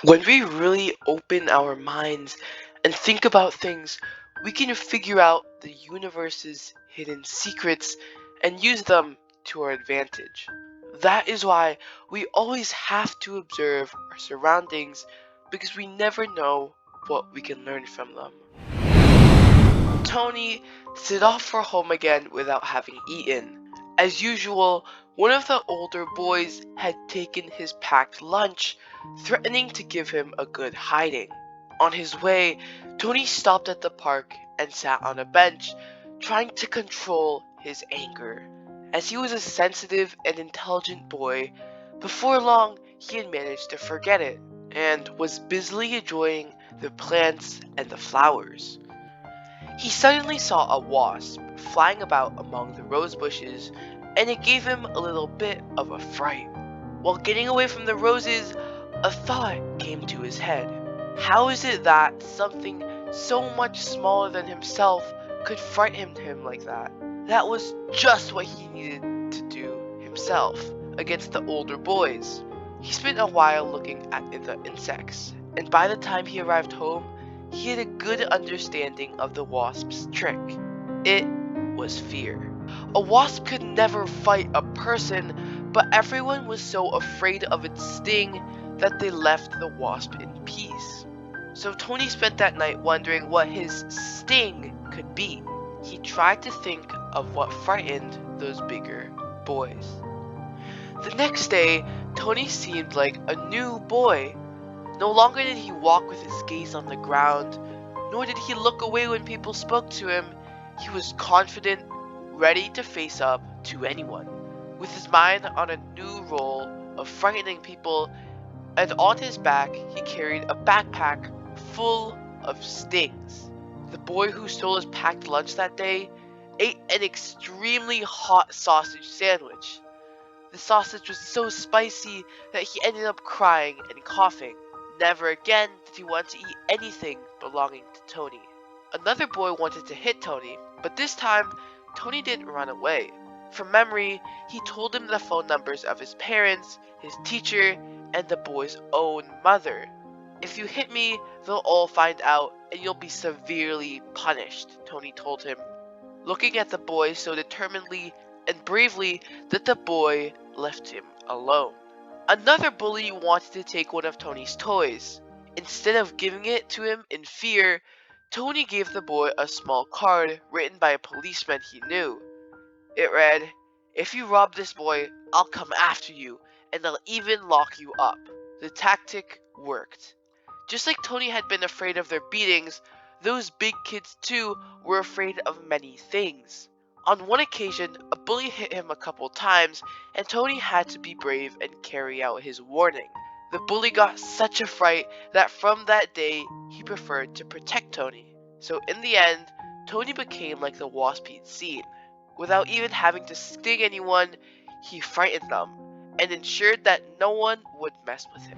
When we really open our minds and think about things, we can figure out the universe's hidden secrets and use them to our advantage. That is why we always have to observe our surroundings because we never know what we can learn from them. Tony set off for home again without having eaten. As usual, one of the older boys had taken his packed lunch, threatening to give him a good hiding. On his way, Tony stopped at the park and sat on a bench, trying to control his anger. As he was a sensitive and intelligent boy, before long he had managed to forget it and was busily enjoying the plants and the flowers. He suddenly saw a wasp flying about among the rose bushes, and it gave him a little bit of a fright. While getting away from the roses, a thought came to his head. How is it that something so much smaller than himself could frighten him like that? That was just what he needed to do himself against the older boys. He spent a while looking at the insects, and by the time he arrived home, he had a good understanding of the wasp's trick. It was fear. A wasp could never fight a person, but everyone was so afraid of its sting that they left the wasp in peace. So Tony spent that night wondering what his sting could be. He tried to think of what frightened those bigger boys. The next day, Tony seemed like a new boy. No longer did he walk with his gaze on the ground, nor did he look away when people spoke to him. He was confident, ready to face up to anyone. With his mind on a new role of frightening people, and on his back he carried a backpack full of stings. The boy who stole his packed lunch that day ate an extremely hot sausage sandwich. The sausage was so spicy that he ended up crying and coughing. Never again did he want to eat anything belonging to Tony. Another boy wanted to hit Tony, but this time Tony didn't run away. From memory, he told him the phone numbers of his parents, his teacher, and the boy's own mother. If you hit me, they'll all find out and you'll be severely punished, Tony told him, looking at the boy so determinedly and bravely that the boy left him alone. Another bully wanted to take one of Tony's toys. Instead of giving it to him in fear, Tony gave the boy a small card written by a policeman he knew. It read, "If you rob this boy, I'll come after you, and I'll even lock you up." The tactic worked. Just like Tony had been afraid of their beatings, those big kids too were afraid of many things. On one occasion, a bully hit him a couple times, and Tony had to be brave and carry out his warning. The bully got such a fright that from that day, he preferred to protect Tony. So in the end, Tony became like the wasp he'd seen. Without even having to sting anyone, he frightened them, and ensured that no one would mess with him.